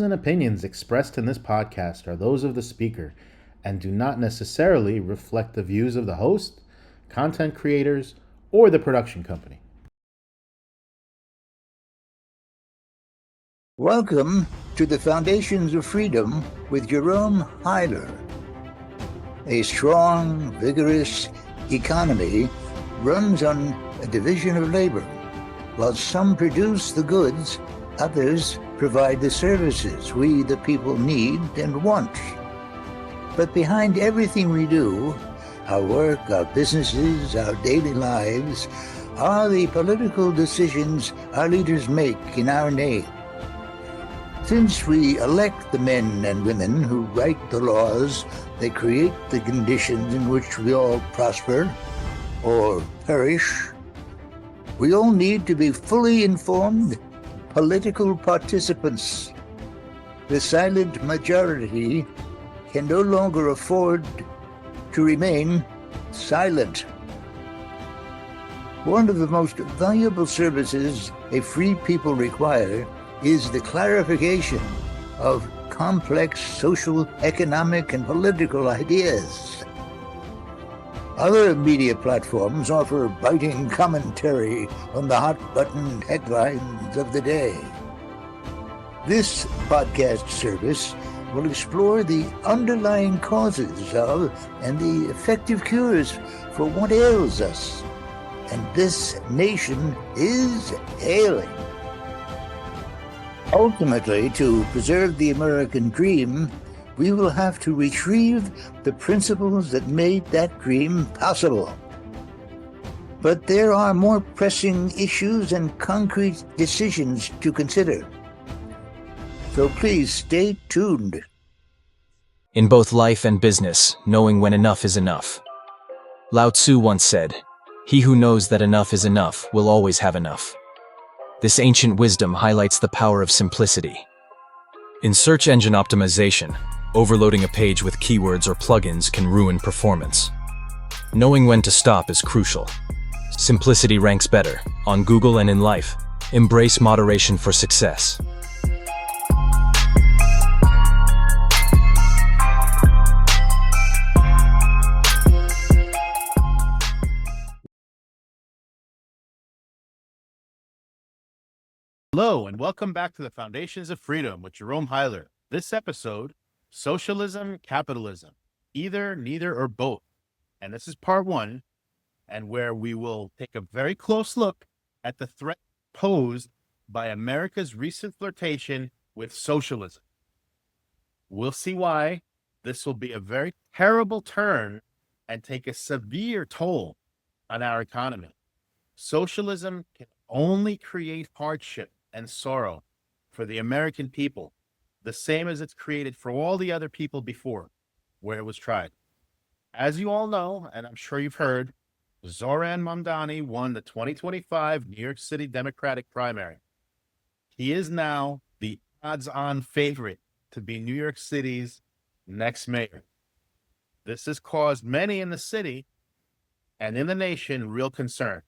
and opinions expressed in this podcast are those of the speaker and do not necessarily reflect the views of the host, content creators, or the production company. Welcome to the Foundations of Freedom with Jerome Huyler. A strong, vigorous economy runs on a division of labor. While some produce the goods, others provide the services we, the people, need and want. But behind everything we do, our work, our businesses, our daily lives, are the political decisions our leaders make in our name. Since we elect the men and women who write the laws that create the conditions in which we all prosper or perish, we all need to be fully informed political participants. The silent majority can no longer afford to remain silent. One of the most valuable services a free people require is the clarification of complex social, economic, and political ideas. Other media platforms offer biting commentary on the hot-button headlines of the day. This podcast service will explore the underlying causes of and the effective cures for what ails us. And this nation is ailing. Ultimately, to preserve the American dream, we will have to retrieve the principles that made that dream possible. But there are more pressing issues and concrete decisions to consider. So please stay tuned. In both life and business, knowing when enough is enough. Lao Tzu once said, "He who knows that enough is enough will always have enough." This ancient wisdom highlights the power of simplicity. In search engine optimization, overloading a page with keywords or plugins can ruin performance. Knowing when to stop is crucial. Simplicity ranks better, on Google and in life. Embrace moderation for success. Hello, and welcome back to the Foundations of Freedom with Jerome Huyler. This episode, Socialism, Capitalism, Either, Neither, or Both. And this is part one, and where we will take a very close look at the threat posed by America's recent flirtation with socialism. We'll see why this will be a very terrible turn and take a severe toll on our economy. Socialism can only create hardship and sorrow for the American people, the same as it's created for all the other people before, where it was tried. As you all know, and I'm sure you've heard, Zoran Mamdani won the 2025 New York City Democratic primary. He is now the odds-on favorite to be New York City's next mayor. This has caused many in the city and in the nation real concern.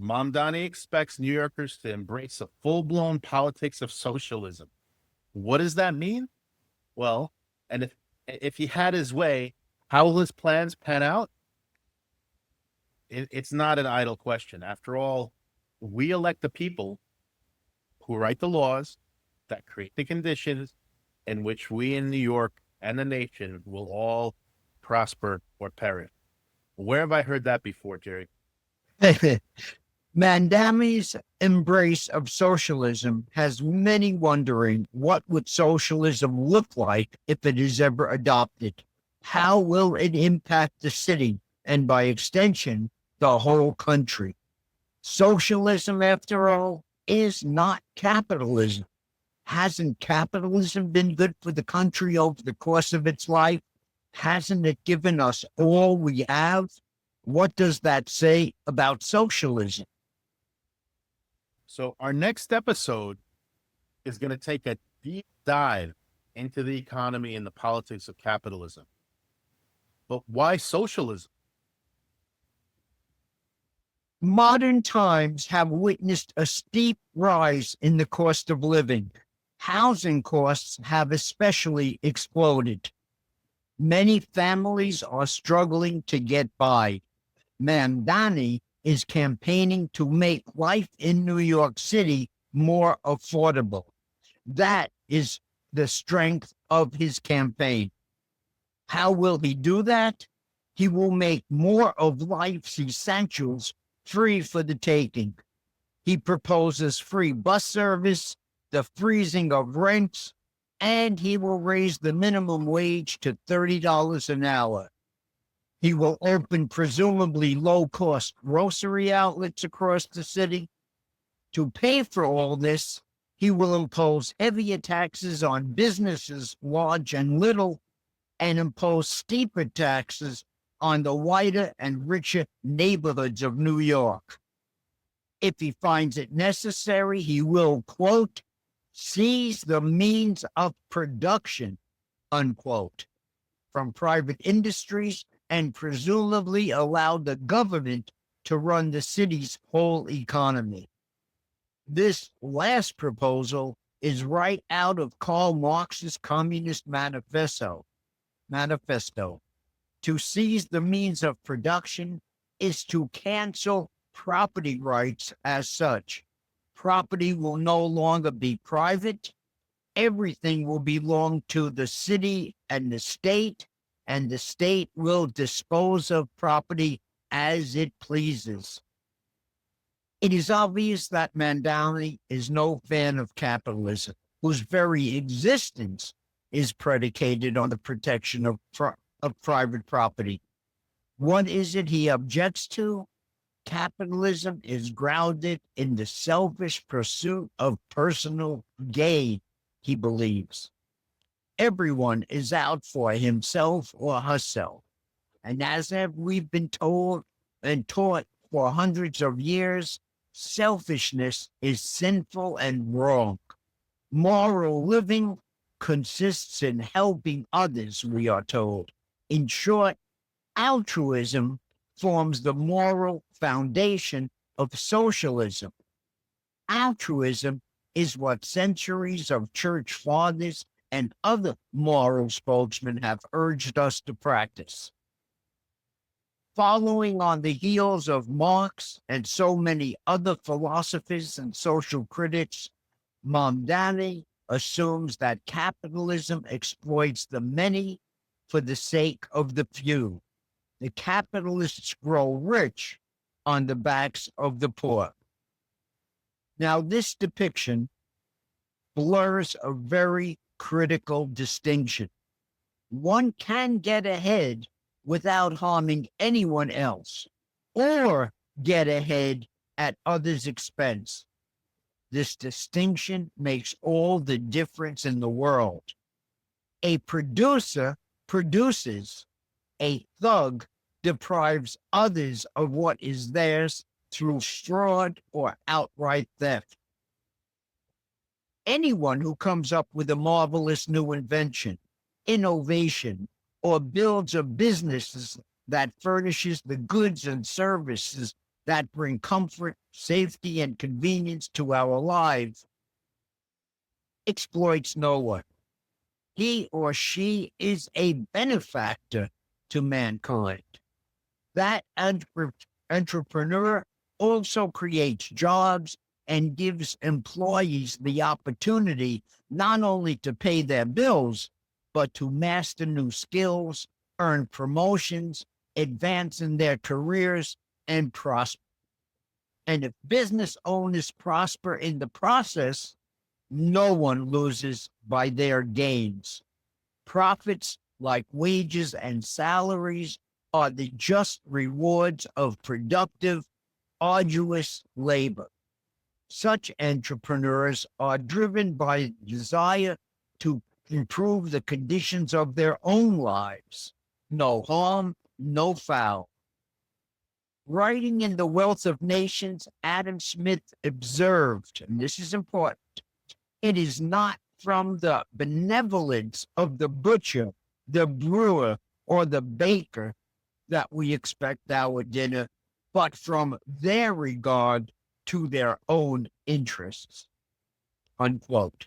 Mamdani expects New Yorkers to embrace a full-blown politics of socialism. What does that mean? Well, and if he had his way, how will his plans pan out? It's not an idle question. After all, we elect the people who write the laws that create the conditions in which we in New York and the nation will all prosper or perish. Where have I heard that before, Jerry? Mamdani's embrace of socialism has many wondering what would socialism look like if it is ever adopted. How will it impact the city and by extension, the whole country? Socialism, after all, is not capitalism. Hasn't capitalism been good for the country over the course of its life? Hasn't it given us all we have? What does that say about socialism? So our next episode is going to take a deep dive into the economy and the politics of capitalism. But why socialism? Modern times have witnessed a steep rise in the cost of living. Housing costs have especially exploded. Many families are struggling to get by. Mamdani is campaigning to make life in New York City more affordable. That is the strength of his campaign. How will he do that? He will make more of life's essentials free for the taking. He proposes free bus service, the freezing of rents, and he will raise the minimum wage to $30 an hour. He will open presumably low-cost grocery outlets across the city. To pay for all this, he will impose heavier taxes on businesses, large and little, and impose steeper taxes on the whiter and richer neighborhoods of New York. If he finds it necessary, he will, quote, seize the means of production, unquote, from private industries and presumably allow the government to run the city's whole economy. This last proposal is right out of Karl Marx's Communist Manifesto. To seize the means of production is to cancel property rights as such. Property will no longer be private. Everything will belong to the city and the state will dispose of property as it pleases. It is obvious that Mamdani is no fan of capitalism, whose very existence is predicated on the protection of private property. What is it he objects to? Capitalism is grounded in the selfish pursuit of personal gain, he believes. Everyone is out for himself or herself. And as we've been told and taught for hundreds of years, selfishness is sinful and wrong. Moral living consists in helping others, we are told. In short, altruism forms the moral foundation of socialism. Altruism is what centuries of church fathers and other moral spokesmen have urged us to practice. Following on the heels of Marx and so many other philosophers and social critics, Mamdani assumes that capitalism exploits the many for the sake of the few. The capitalists grow rich on the backs of the poor. Now, this depiction blurs a very critical distinction. One can get ahead without harming anyone else, or get ahead at others' expense. This distinction makes all the difference in the world. A producer produces. A thug deprives others of what is theirs through fraud or outright theft. Anyone who comes up with a marvelous new invention, innovation, or builds a business that furnishes the goods and services that bring comfort, safety, and convenience to our lives exploits no one. He or she is a benefactor to mankind. That entrepreneur also creates jobs and gives employees the opportunity not only to pay their bills, but to master new skills, earn promotions, advance in their careers, and prosper. And if business owners prosper in the process, no one loses by their gains. Profits, like wages and salaries, are the just rewards of productive, arduous labor. Such entrepreneurs are driven by desire to improve the conditions of their own lives. No harm, no foul. Writing in The Wealth of Nations, Adam Smith observed, and this is important, it is not from the benevolence of the butcher, the brewer, or the baker that we expect our dinner, but from their regard to their own interests. Unquote.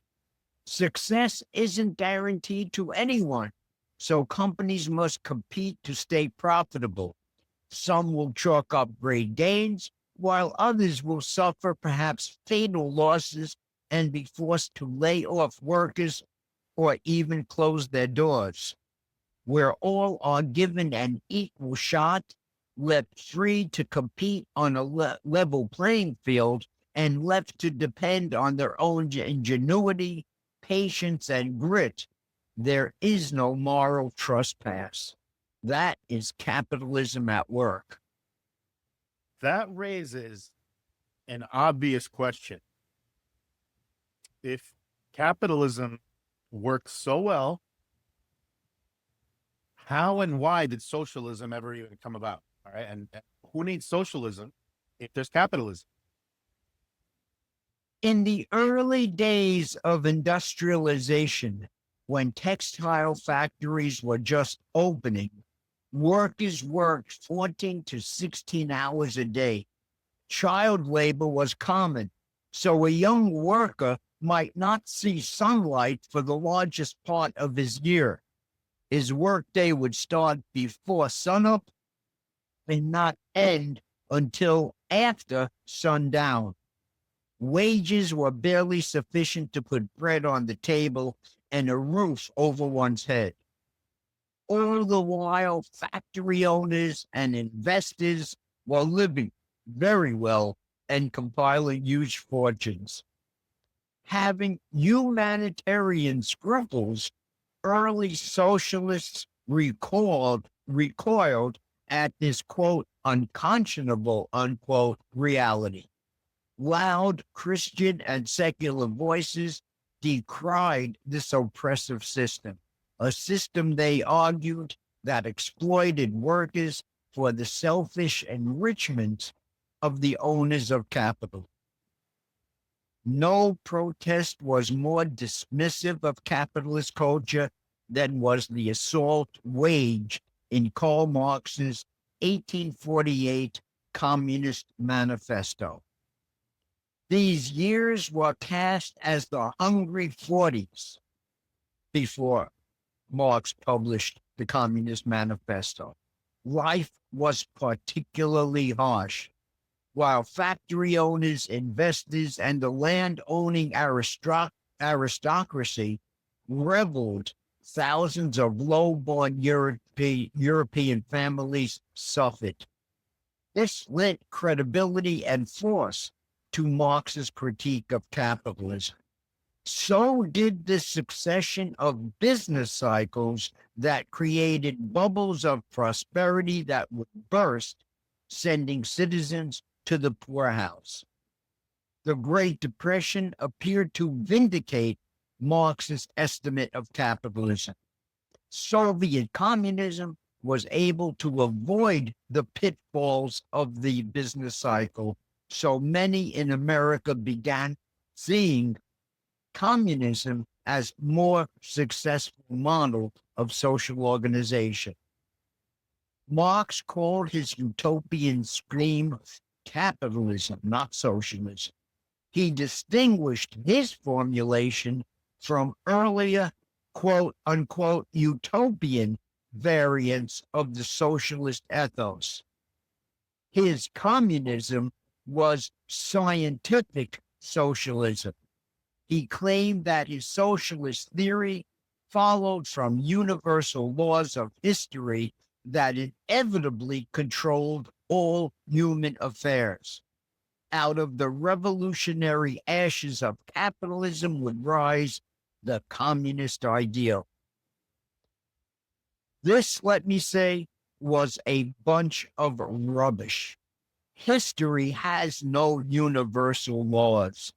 Success isn't guaranteed to anyone, so companies must compete to stay profitable. Some will chalk up great gains, while others will suffer perhaps fatal losses and be forced to lay off workers or even close their doors. Where all are given an equal shot, left free to compete on a level playing field, and left to depend on their own ingenuity, patience, and grit, there is no moral trespass. That is capitalism at work. That raises an obvious question. If capitalism works so well, how and why did socialism ever even come about? All right. And who needs socialism if there's capitalism? In the early days of industrialization, when textile factories were just opening, workers worked 14 to 16 hours a day. Child labor was common, so a young worker might not see sunlight for the largest part of his year. His workday would start before sunup and not end until after sundown. Wages were barely sufficient to put bread on the table and a roof over one's head. All the while, factory owners and investors were living very well and compiling huge fortunes. Having humanitarian scruples, early socialists recoiled at this, quote, unconscionable, unquote, reality. Loud Christian and secular voices decried this oppressive system, a system they argued that exploited workers for the selfish enrichment of the owners of capital. No protest was more dismissive of capitalist culture than was the assault waged in Karl Marx's 1848 Communist Manifesto. These years were cast as the Hungry 40s before Marx published the Communist Manifesto. Life was particularly harsh. While factory owners, investors, and the land-owning aristocracy reveled, thousands of low-born European families suffered. This lent credibility and force to Marx's critique of capitalism. So did the succession of business cycles that created bubbles of prosperity that would burst, sending citizens to the poorhouse. The Great Depression appeared to vindicate Marx's estimate of capitalism. Soviet communism was able to avoid the pitfalls of the business cycle, so many in America began seeing communism as more successful model of social organization. Marx called his utopian scheme capitalism, not socialism. He distinguished his formulation from earlier, quote unquote, utopian variants of the socialist ethos. His communism was scientific socialism. He claimed that his socialist theory followed from universal laws of history that inevitably controlled all human affairs. Out of the revolutionary ashes of capitalism would rise the communist ideal. This, let me say, was a bunch of rubbish. History has no universal laws.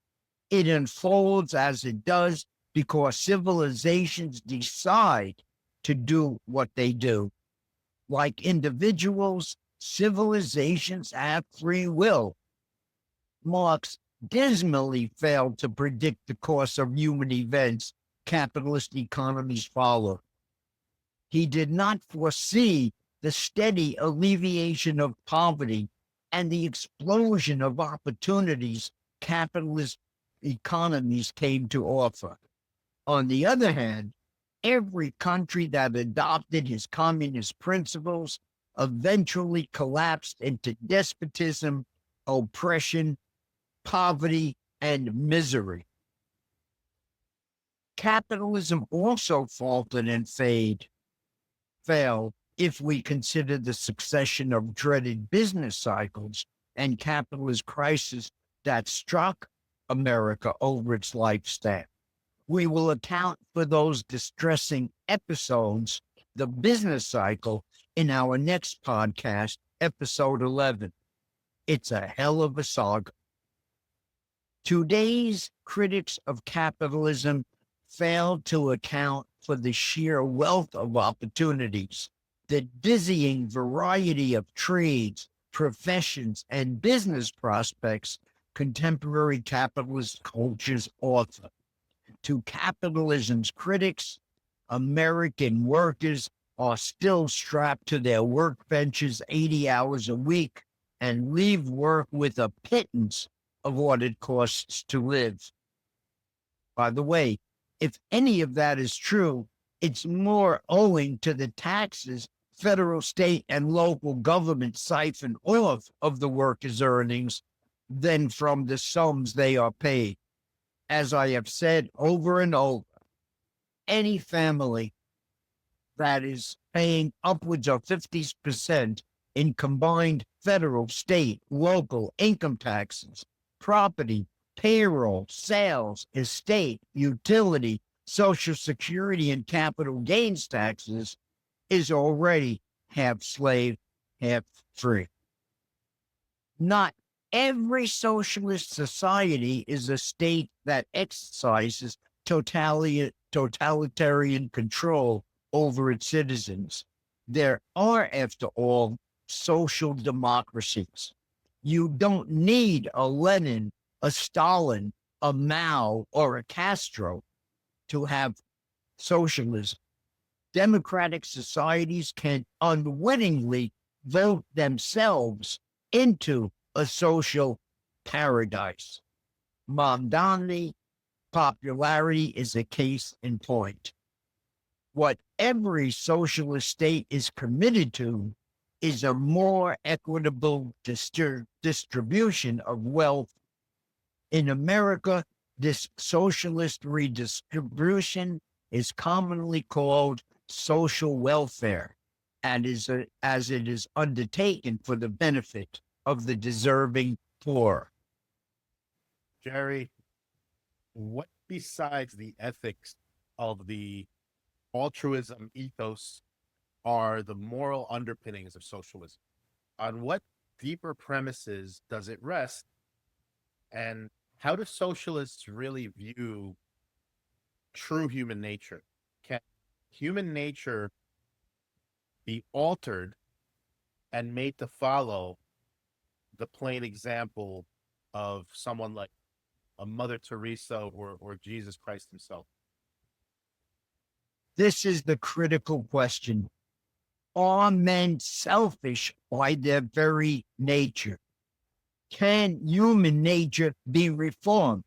It unfolds as it does because civilizations decide to do what they do. Like individuals, civilizations have free will. Marx dismally failed to predict the course of human events capitalist economies follow. He did not foresee the steady alleviation of poverty and the explosion of opportunities capitalist economies came to offer. On the other hand, every country that adopted his communist principles eventually collapsed into despotism, oppression, poverty, and misery. Capitalism also faltered and failed if we consider the succession of dreaded business cycles and capitalist crises that struck America over its lifespan. We will account for those distressing episodes, the business cycle, in our next podcast, episode 11. It's a hell of a saga. Today's critics of capitalism fail to account for the sheer wealth of opportunities, the dizzying variety of trades, professions, and business prospects contemporary capitalist cultures offer. To capitalism's critics, American workers are still strapped to their workbenches 80 hours a week and leave work with a pittance of what it costs to live. By the way, if any of that is true, it's more owing to the taxes federal, state, and local governments siphon off of the workers' earnings than from the sums they are paid. As I have said over and over, any family that is paying upwards of 50% in combined federal, state, local income taxes, property, payroll, sales, estate, utility, Social Security, and capital gains taxes is already half slave, half free. Not every socialist society is a state that exercises totalitarian control over its citizens. There are, after all, social democracies. You don't need a Lenin, a Stalin, a Mao, or a Castro to have socialism. Democratic societies can unwittingly vote themselves into a social paradise. Mamdani popularity is a case in point. What every socialist state is committed to is a more equitable distribution of wealth. In America, this socialist redistribution is commonly called social welfare, and as it is undertaken for the benefit of the deserving poor. Jerry, what besides the ethics of the altruism ethos are the moral underpinnings of socialism? On what deeper premises does it rest? And how do socialists really view true human nature? Can human nature be altered and made to follow the plain example of someone like a Mother Teresa or Jesus Christ himself? This is the critical question. Are men selfish by their very nature? Can human nature be reformed?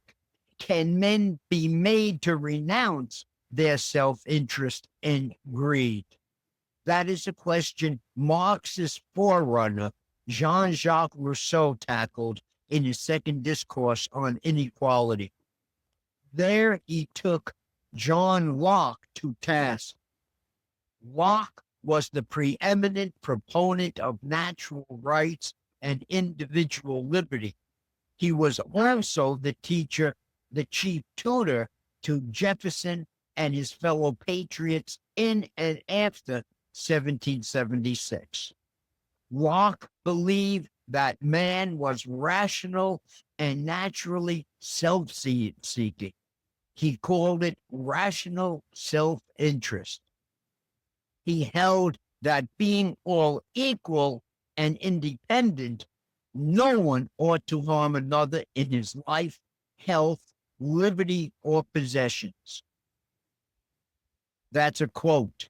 Can men be made to renounce their self-interest and greed? That is a question Marx's forerunner, Jean-Jacques Rousseau, tackled in his second discourse on inequality. There he took John Locke to task. Locke was the preeminent proponent of natural rights and individual liberty. He was also the chief tutor to Jefferson and his fellow patriots in and after 1776. Locke believed that man was rational and naturally self-seeking. He called it rational self-interest. He held that being all equal and independent, no one ought to harm another in his life, health, liberty, or possessions. That's a quote.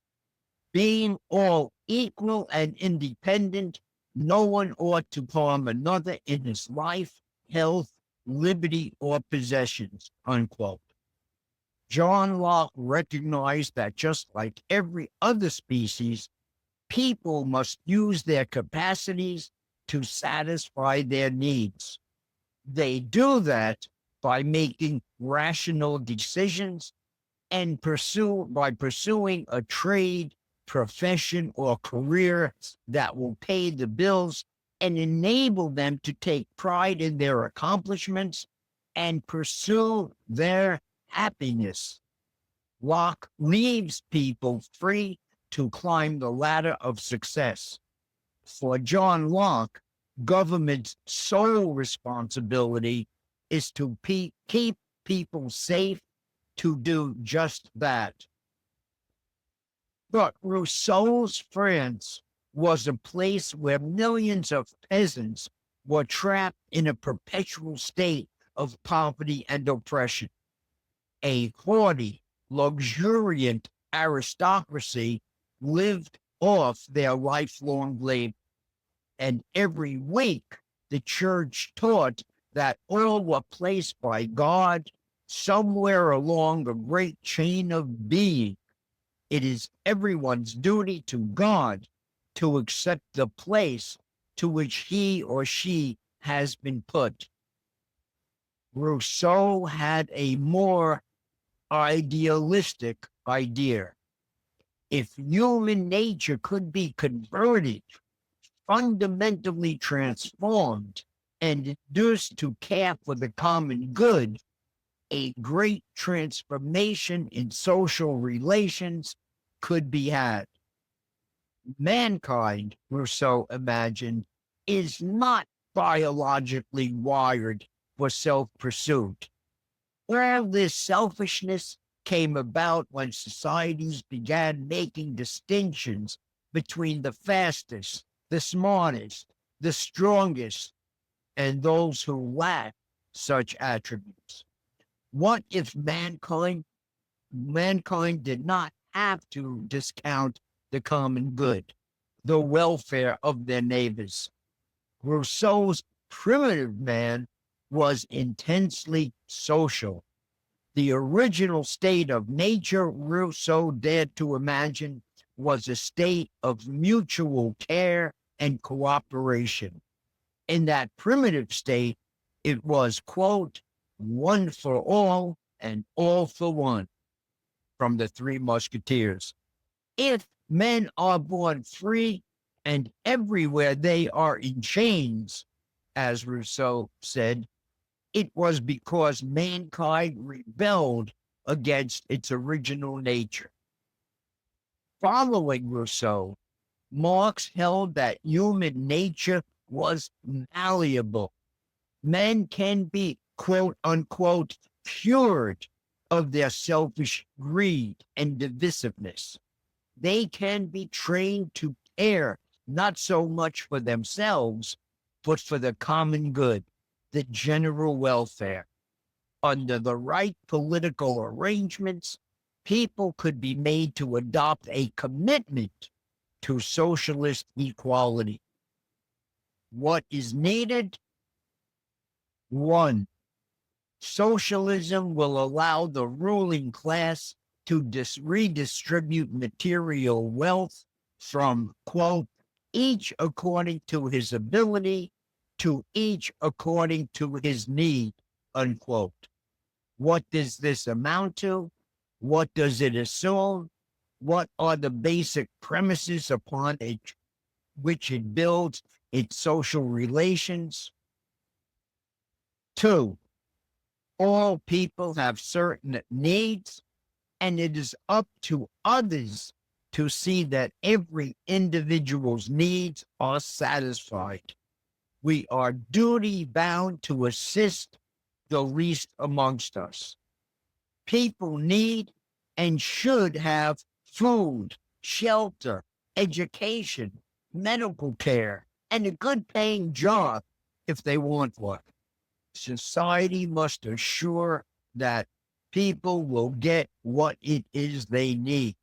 Being all equal and independent, no one ought to harm another in his life, health, liberty, or possessions, unquote. John Locke recognized that just like every other species, people must use their capacities to satisfy their needs. They do that by making rational decisions and by pursuing a trade, profession, or career that will pay the bills and enable them to take pride in their accomplishments and pursue their happiness. Locke leaves people free to climb the ladder of success. For John Locke, government's sole responsibility is to keep people safe to do just that. But Rousseau's France was a place where millions of peasants were trapped in a perpetual state of poverty and oppression. A haughty, luxuriant aristocracy lived off their lifelong labor. And every week, the church taught that all were placed by God somewhere along a great chain of being. It is everyone's duty to God to accept the place to which he or she has been put. Rousseau had a more idealistic idea. If human nature could be converted, fundamentally transformed, and induced to care for the common good, a great transformation in social relations could be had. Mankind, Rousseau imagined, is not biologically wired for self-pursuit. All this selfishness came about when societies began making distinctions between the fastest, the smartest, the strongest, and those who lack such attributes. What if mankind did not have to discount the common good, the welfare of their neighbors? Rousseau's primitive man was intensely social. The original state of nature Rousseau dared to imagine was a state of mutual care and cooperation. In that primitive state, it was, quote, one for all and all for one, from the Three Musketeers. If men are born free and everywhere they are in chains, as Rousseau said, it was because mankind rebelled against its original nature. Following Rousseau, Marx held that human nature was malleable. Men can be, quote unquote, cured of their selfish greed and divisiveness. They can be trained to care not so much for themselves, but for the common good, the general welfare. Under the right political arrangements, people could be made to adopt a commitment to socialist equality. What is needed? 1. Socialism will allow the ruling class to redistribute material wealth from, quote, each according to his ability to each according to his need, unquote. What does this amount to? What does it assume? What are the basic premises upon which it builds its social relations? 2. All people have certain needs, and it is up to others to see that every individual's needs are satisfied. We are duty bound to assist the least amongst us. People need and should have food, shelter, education, medical care, and a good paying job if they want one. Society must assure that people will get what it is they need.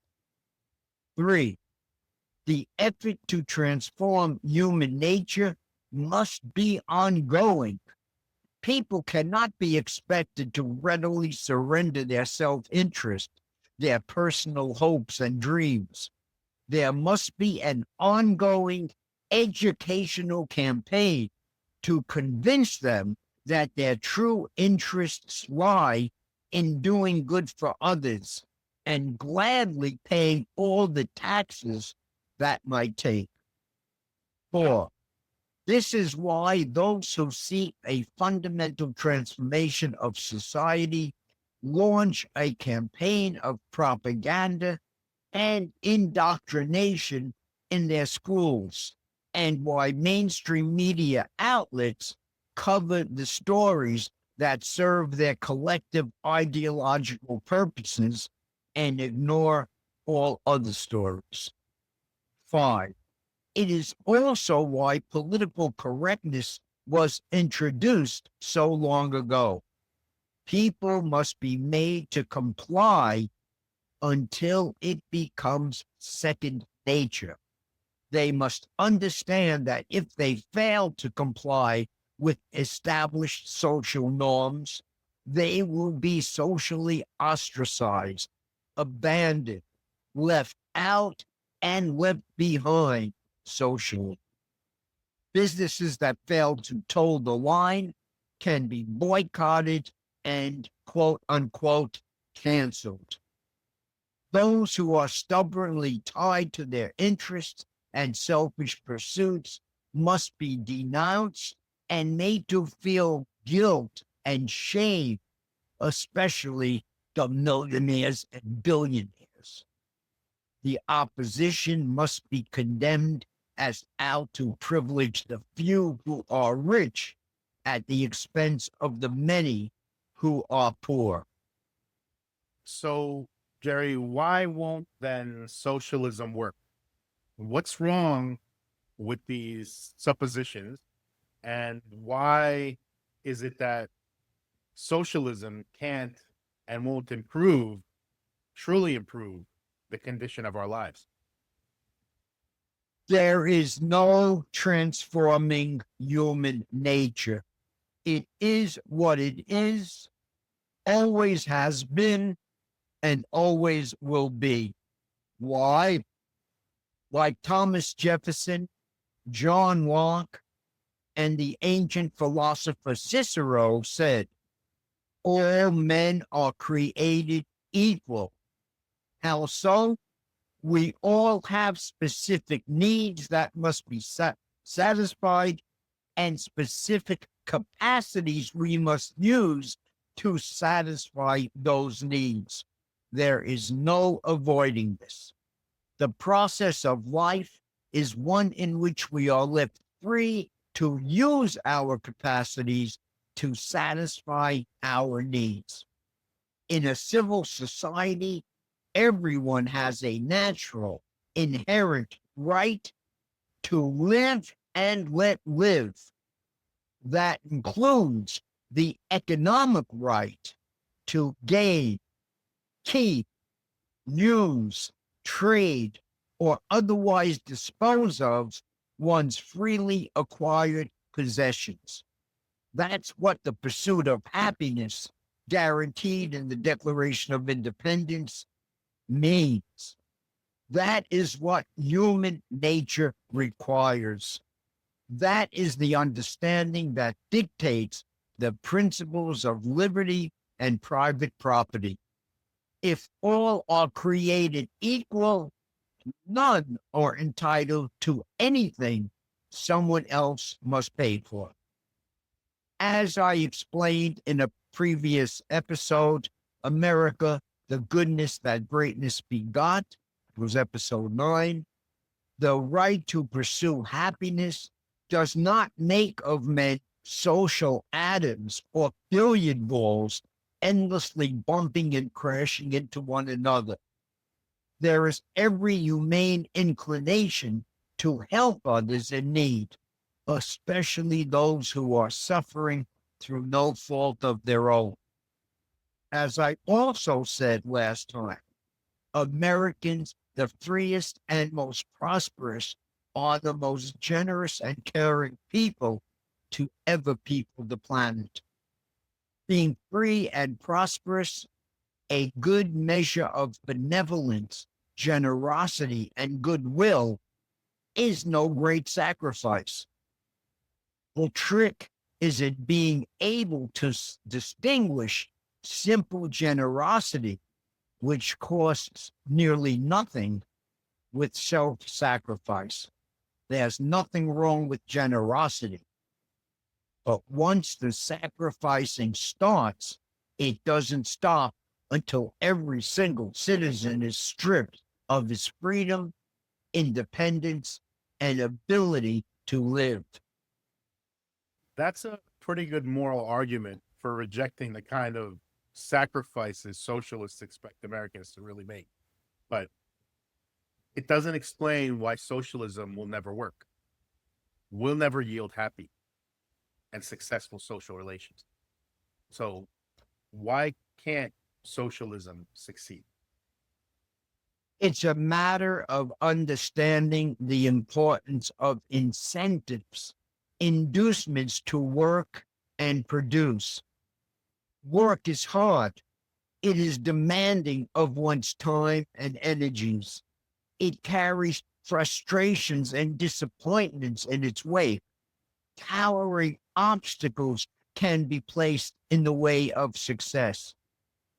3. The effort to transform human nature must be ongoing. People cannot be expected to readily surrender their self-interest, their personal hopes and dreams. There must be an ongoing educational campaign to convince them that their true interests lie in doing good for others and gladly paying all the taxes that might take. 4. This is why those who seek a fundamental transformation of society launch a campaign of propaganda and indoctrination in their schools, and why mainstream media outlets cover the stories that serve their collective ideological purposes and ignore all other stories. 5. It is also why political correctness was introduced so long ago. People must be made to comply until it becomes second nature. They must understand that if they fail to comply with established social norms, they will be socially ostracized, abandoned, left out, and left behind socially. Businesses that fail to toe the line can be boycotted and quote unquote canceled. Those who are stubbornly tied to their interests and selfish pursuits must be denounced and made to feel guilt and shame, especially the millionaires and billionaires. The opposition must be condemned as out to privilege the few who are rich at the expense of the many who are poor. So, Jerry, why won't then socialism work? What's wrong with these suppositions? And why is it that socialism can't and won't truly improve the condition of our lives? There is no transforming human nature. It is what it is, always has been, and always will be. Why? Like Thomas Jefferson, John Locke, and the ancient philosopher Cicero said, all men are created equal. How so? We all have specific needs that must be satisfied and specific capacities we must use to satisfy those needs. There is no avoiding this. The process of life is one in which we are left free to use our capacities to satisfy our needs. In a civil society, everyone has a natural, inherent right to live and let live. That includes the economic right to gain, keep, use, trade, or otherwise dispose of one's freely acquired possessions. That's what the pursuit of happiness, guaranteed in the Declaration of Independence, means. That is what human nature requires. That is the understanding that dictates the principles of liberty and private property. If all are created equal, none are entitled to anything someone else must pay for. As I explained in a previous episode, America, the goodness that greatness begot, was episode 9. The right to pursue happiness does not make of men social atoms or billiard balls endlessly bumping and crashing into one another. There is every humane inclination to help others in need, especially those who are suffering through no fault of their own. As I also said last time, Americans, the freest and most prosperous, are the most generous and caring people to ever people the planet. Being free and prosperous, a good measure of benevolence, generosity, and goodwill is no great sacrifice. The trick is in being able to distinguish simple generosity, which costs nearly nothing, with self-sacrifice. There's nothing wrong with generosity. But once the sacrificing starts, it doesn't stop until every single citizen is stripped of his freedom, independence, and ability to live. That's a pretty good moral argument for rejecting the kind of sacrifices socialists expect Americans to really make. But it doesn't explain why socialism will never work, will never yield happy and successful social relations. So why can't socialism succeed? It's a matter of understanding the importance of incentives, inducements to work and produce. Work is hard. It is demanding of one's time and energies. It carries frustrations and disappointments in its wake. Towering obstacles can be placed in the way of success.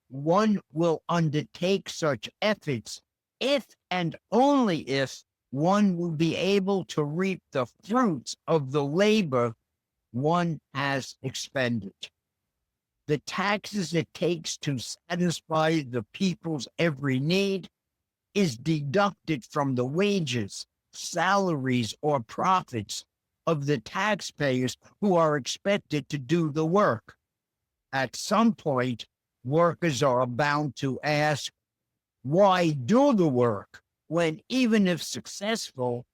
One will undertake such efforts if and only if one will be able to reap the fruits of the labor one has expended. The taxes it takes to satisfy the people's every need is deducted from the wages, salaries, or profits of the taxpayers who are expected to do the work. At some point, workers are bound to ask, why do the work when, even if successful,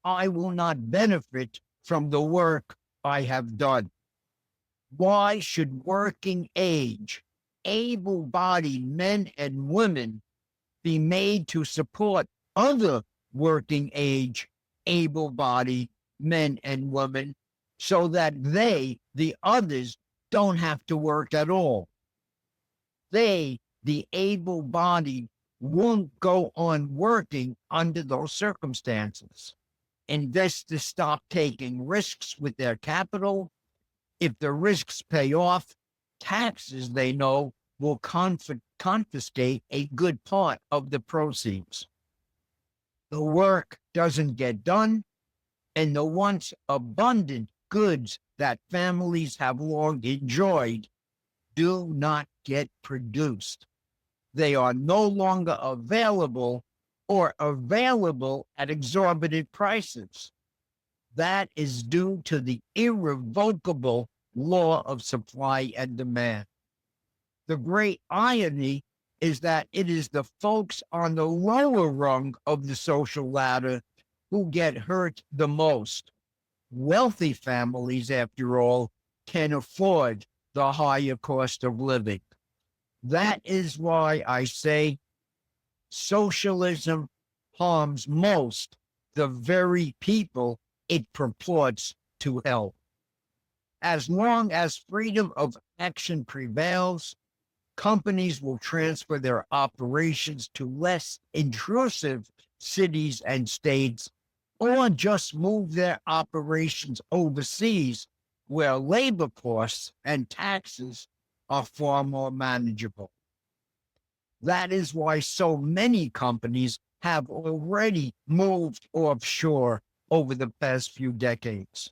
I will not benefit from the work I have done? Why should working age, able-bodied men and women be made to support other working age, able-bodied men and women so that they, the others, don't have to work at all? They, the able-bodied, won't go on working under those circumstances. Investors stop taking risks with their capital. If the risks pay off, taxes, they know, will confiscate a good part of the proceeds. The work doesn't get done, and the once abundant goods that families have long enjoyed do not get produced. They are no longer available or available at exorbitant prices. That is due to the irrevocable law of supply and demand. The great irony is that it is the folks on the lower rung of the social ladder who get hurt the most. Wealthy families, after all, can afford the higher cost of living. That is why I say socialism harms most the very people it purports to help. As long as freedom of action prevails, companies will transfer their operations to less intrusive cities and states, or just move their operations overseas where labor costs and taxes are far more manageable. That is why so many companies have already moved offshore over the past few decades.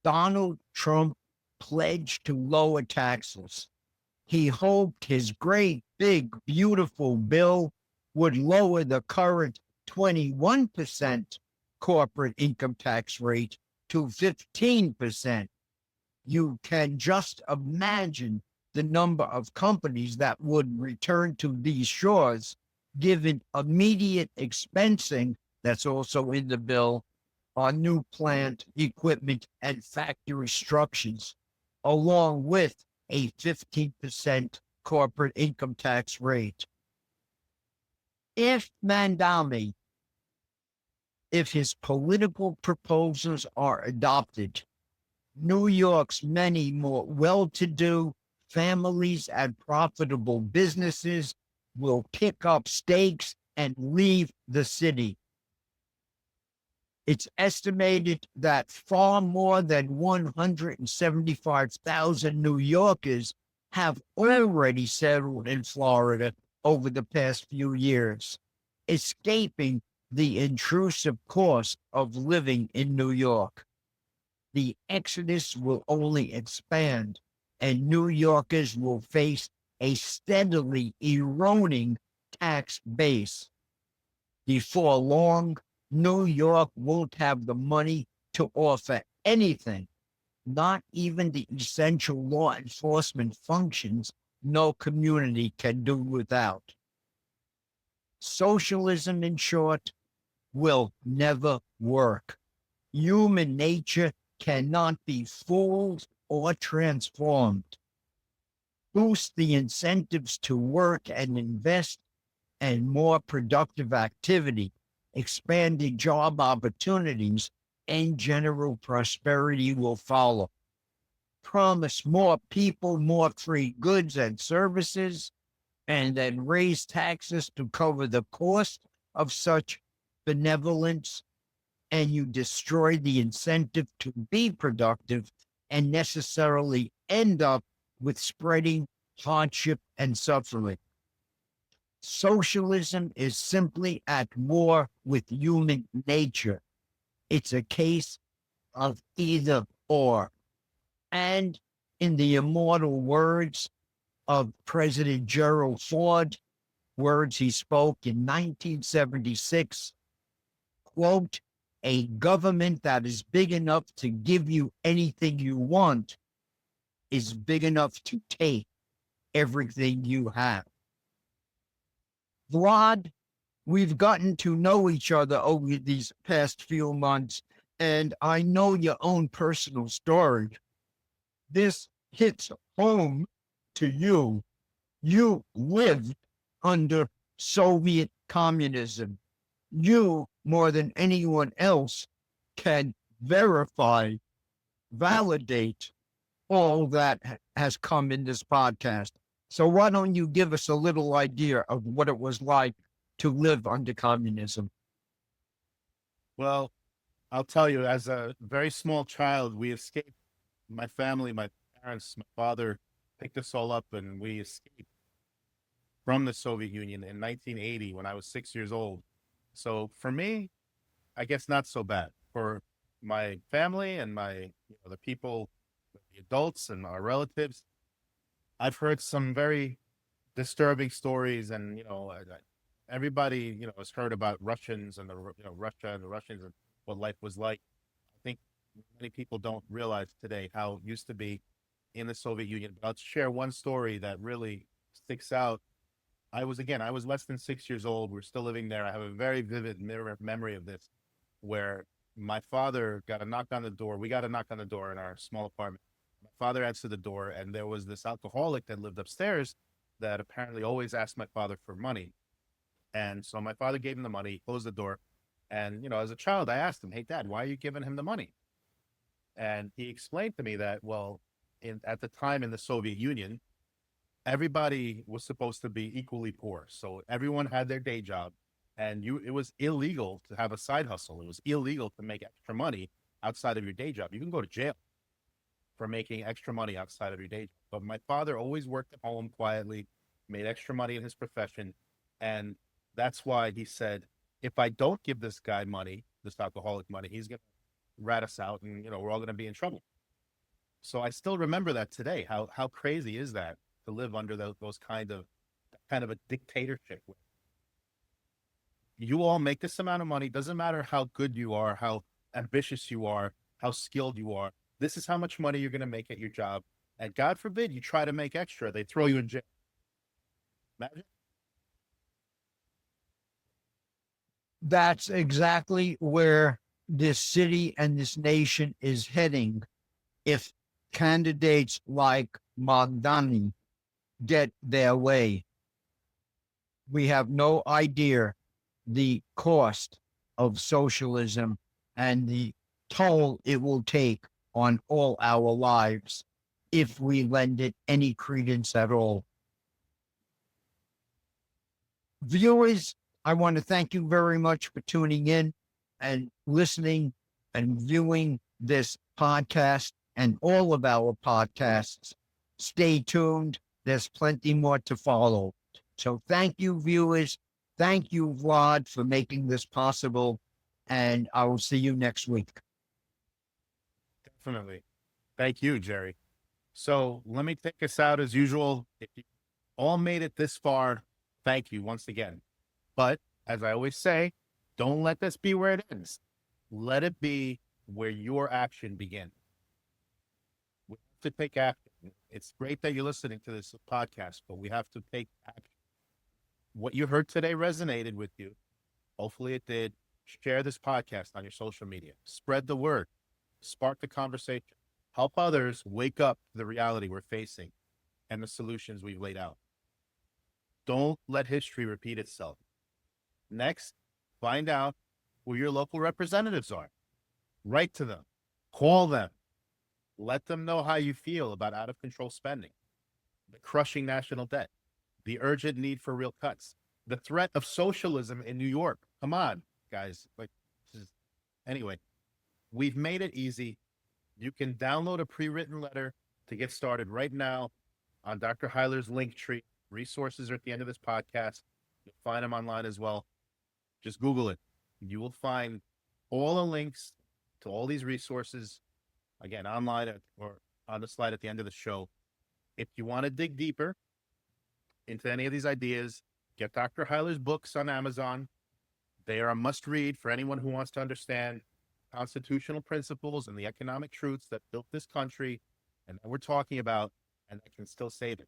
Donald Trump pledged to lower taxes. He hoped his great, big, beautiful bill would lower the current 21% corporate income tax rate to 15%. You can just imagine the number of companies that would return to these shores, given immediate expensing that's also in the bill on new plant, equipment, and factory structures, along with a 15% corporate income tax rate. If Mamdani, if his political proposals are adopted, New York's many more well-to-do, Families and profitable businesses will pick up stakes and leave the city. It's estimated that far more than 175,000 New Yorkers have already settled in Florida over the past few years, escaping the intrusive cost of living in New York. The exodus will only expand, and New Yorkers will face a steadily eroding tax base. Before long, New York won't have the money to offer anything, not even the essential law enforcement functions no community can do without. Socialism, in short, will never work. Human nature cannot be fooled or transformed. Boost the incentives to work and invest, and more productive activity, expanded job opportunities, and general prosperity will follow. Promise more people more free goods and services, and then raise taxes to cover the cost of such benevolence, and you destroy the incentive to be productive and necessarily end up with spreading hardship and suffering. Socialism is simply at war with human nature. It's a case of either or. And in the immortal words of President Gerald Ford, words he spoke in 1976, quote, "A government that is big enough to give you anything you want is big enough to take everything you have." Vlad, we've gotten to know each other over these past few months, and I know your own personal story. This hits home to you. You lived under Soviet communism. You, more than anyone else, can verify, validate all that has come in this podcast. So why don't you give us a little idea of what it was like to live under communism? Well, I'll tell you, as a very small child, we escaped. My family, my parents, my father picked us all up, and we escaped from the Soviet Union in 1980 when I was 6 years old. So for me, I guess not so bad. For my family and the people, the adults and our relatives, I've heard some very disturbing stories, and everybody has heard about Russians and Russia and the Russians and what life was like. I think many people don't realize today how it used to be in the Soviet Union. But I'll share one story that really sticks out. I was less than 6 years old. We're still living there. I have a very vivid memory of this, where my father got a knock on the door. We got a knock on the door in our small apartment. My father answered the door, and there was this alcoholic that lived upstairs that apparently always asked my father for money. And so my father gave him the money, closed the door. And, as a child, I asked him, "Hey, Dad, why are you giving him the money?" And he explained to me that, well, at the time in the Soviet Union, everybody was supposed to be equally poor. So everyone had their day job, and it was illegal to have a side hustle. It was illegal to make extra money outside of your day job. You can go to jail for making extra money outside of your day job. But my father always worked at home quietly, made extra money in his profession. And that's why he said, if I don't give this guy money, this alcoholic money, he's going to rat us out, and, we're all going to be in trouble. So I still remember that today. How crazy is that, to live under those kind of a dictatorship? You all make this amount of money. Doesn't matter how good you are, how ambitious you are, how skilled you are. This is how much money you're going to make at your job. And God forbid you try to make extra, they throw you in jail. Imagine. That's exactly where this city and this nation is heading if candidates like Mamdani get their way. We have no idea the cost of socialism and the toll it will take on all our lives. if we lend it any credence at all. Viewers, I want to thank you very much for tuning in and listening and viewing this podcast and all of our podcasts. Stay tuned. There's plenty more to follow. So thank you, viewers. Thank you, Vlad, for making this possible. And I will see you next week. Definitely. Thank you, Jerry. So let me take us out as usual. If you all made it this far, thank you once again. But as I always say, don't let this be where it ends. Let it be where your action begins. We have to take action. It's great that you're listening to this podcast, but we have to take action. What you heard today resonated with you. Hopefully it did. Share this podcast on your social media. Spread the word. Spark the conversation. Help others wake up to the reality we're facing and the solutions we've laid out. Don't let history repeat itself. Next, find out who your local representatives are. Write to them. Call them. Let them know how you feel about out-of-control spending, the crushing national debt, the urgent need for real cuts, the threat of socialism in New York. Come on, guys. Anyway, we've made it easy. You can download a pre-written letter to get started right now on Dr. Huyler's link tree. Resources are at the end of this podcast. You'll find them online as well. Just Google it. You will find all the links to all these resources, again, online or on the slide at the end of the show. If you want to dig deeper into any of these ideas, get Dr. Huyler's books on Amazon. They are a must-read for anyone who wants to understand constitutional principles and the economic truths that built this country and that we're talking about and that can still save it.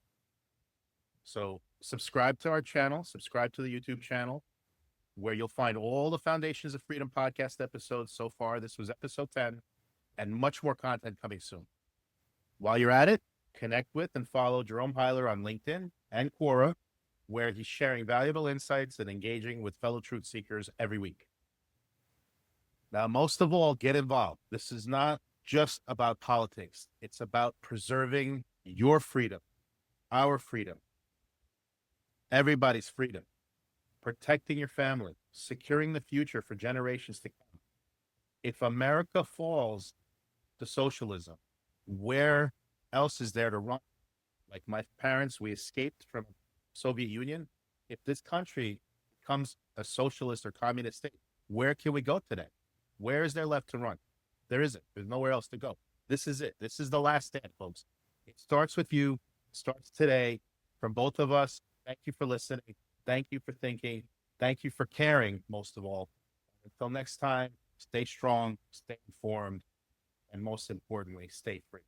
So subscribe to our channel, subscribe to the YouTube channel, where you'll find all the Foundations of Freedom podcast episodes so far. This was episode 10, and much more content coming soon. While you're at it, connect with and follow Jerome Huyler on LinkedIn and Quora, where he's sharing valuable insights and engaging with fellow truth seekers every week. Now, most of all, get involved. This is not just about politics. It's about preserving your freedom, our freedom, everybody's freedom, protecting your family, securing the future for generations to come. If America falls to socialism, where else is there to run? Like my parents, we escaped from Soviet Union. If this country becomes a socialist or communist state, where can we go today? Where is there left to run? There isn't. There's nowhere else to go. This is it. This is the last stand, folks. It starts with you. It starts today from both of us. Thank you for listening. Thank you for thinking. Thank you for caring, most of all. Until next time, stay strong, stay informed, and most importantly, stay free.